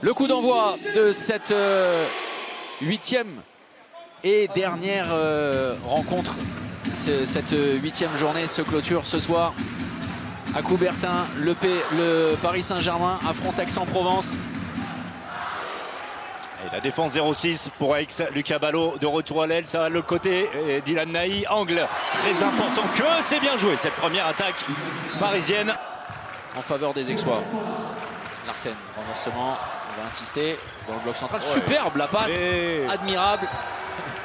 Le coup d'envoi de cette huitième et dernière rencontre. Cette huitième journée se clôture ce soir à Coubertin. Le Paris Saint-Germain affronte Aix-en-Provence. Et la défense 0-6 pour Aix. Lucas Ballot de retour à l'aile, ça va de l'autre côté. Et Dylan Nahi, angle très important. Que c'est bien joué cette première attaque parisienne. En faveur des Aixois. Larsen, renversement, on va insister dans le bloc central. Ouais. Superbe la passe, admirable.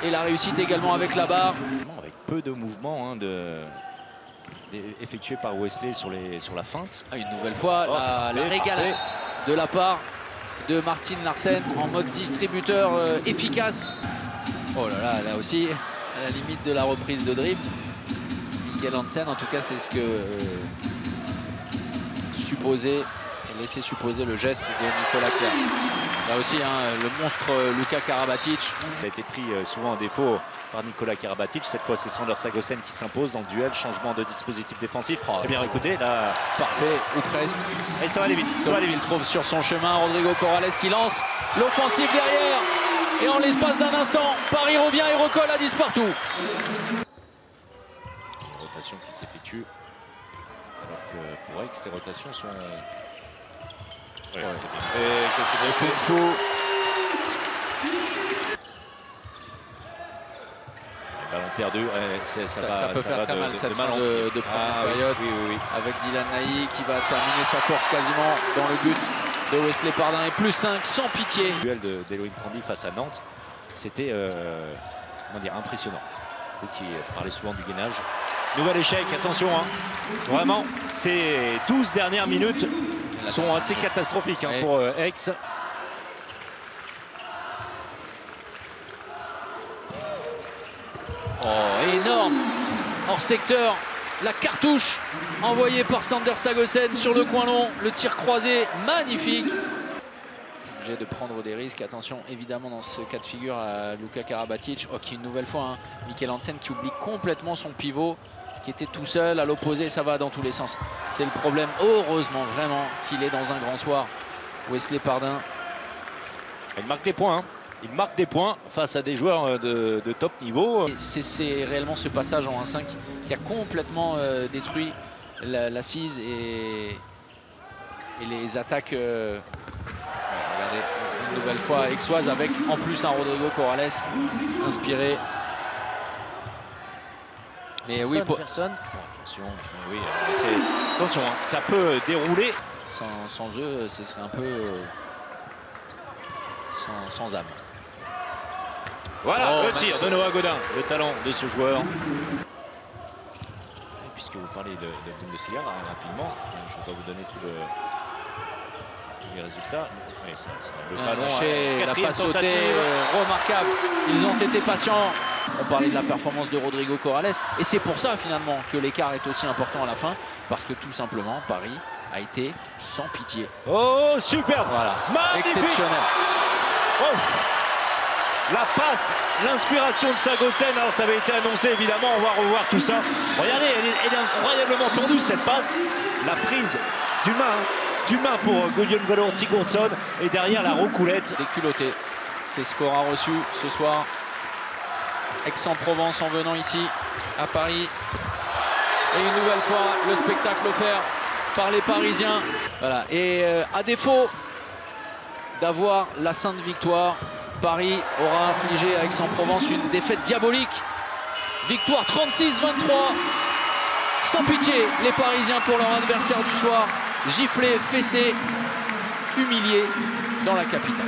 Et la réussite également avec la barre. Avec peu de mouvements effectués par Wesley sur la feinte. Une nouvelle fois, la régalade de la part de Martin Larsen en mode distributeur efficace. Oh là là, là aussi, à la limite de la reprise de dribble. Mikkel Hansen, en tout cas, c'est ce que supposait et laissait supposer le geste de Nicolas Clerc. Là aussi, le monstre Luka Karabatic. Il a été pris souvent en défaut par Nicolas Karabatic. Cette fois, c'est Sander Sagosen qui s'impose dans le duel. Changement de dispositif défensif. Eh bien, écoutez, là, parfait, ou presque. Et ça va aller vite. Ça va aller vite. Il trouve sur son chemin Rodrigo Corrales qui lance l'offensive derrière. Et en l'espace d'un instant, Paris revient et recolle à 10 partout. Une rotation qui s'effectue. Alors que pour Aix, les rotations sont... Ouais, c'est bien fait, c'est bien fait. Ballon perdu, ça peut faire très mal cette fin de première période. Oui. Avec Dylan Nahi qui va terminer sa course quasiment dans le but de Wesley Pardin et plus 5 sans pitié. Le duel d'Elohim Prandi face à Nantes, c'était impressionnant. Lui qui parlait souvent du gainage. Nouvel échec, attention, vraiment, ces 12 dernières minutes sont assez catastrophiques pour Aix. Oh, énorme hors secteur, la cartouche envoyée par Sander Sagosen sur le coin long, le tir croisé magnifique. Obligé de prendre des risques, attention évidemment dans ce cas de figure à Luka Karabatic. Ok, une nouvelle fois, Mikkel Hansen qui oublie complètement son pivot, qui était tout seul à l'opposé, ça va dans tous les sens. C'est le problème, heureusement vraiment qu'il est dans un grand soir. Wesley Pardin. Il marque des points. Il marque des points face à des joueurs de top niveau. C'est réellement ce passage en 1-5 qui a complètement détruit l'assise et les attaques. Regardez, une nouvelle fois aixoise avec en plus un Rodrigo Corrales inspiré. Mais oui, personne. Attention, oui, attention, ça peut dérouler. Sans eux, ce serait un peu sans âme. Voilà le tir de Noah Godin, le talent de ce joueur. Et puisque vous parlez de Bundesliga rapidement, je ne vais pas vous donner tous les résultats. Oui, ça la passe sautée, remarquable. Ils ont été patients. On parlait de la performance de Rodrigo Corrales. Et c'est pour ça finalement que l'écart est aussi important à la fin. Parce que tout simplement, Paris a été sans pitié. Oh, superbe. Voilà, magnifique. exceptionnel. Oh. La passe, l'inspiration de Sagosen, alors ça avait été annoncé évidemment, on va revoir tout ça. Regardez, elle est incroyablement tendue cette passe. La prise d'une main pour Gudjon Valor Sigurdsson et derrière la roucoulette. Déculotté, c'est ce qu'aura reçu ce soir Aix-en-Provence en venant ici à Paris. Et une nouvelle fois, le spectacle offert par les Parisiens. Voilà. Et à défaut d'avoir la sainte victoire, Paris aura infligé à Aix-en-Provence une défaite diabolique. Victoire 36-23. Sans pitié, les Parisiens pour leur adversaire du soir. Giflés, fessés, humiliés dans la capitale.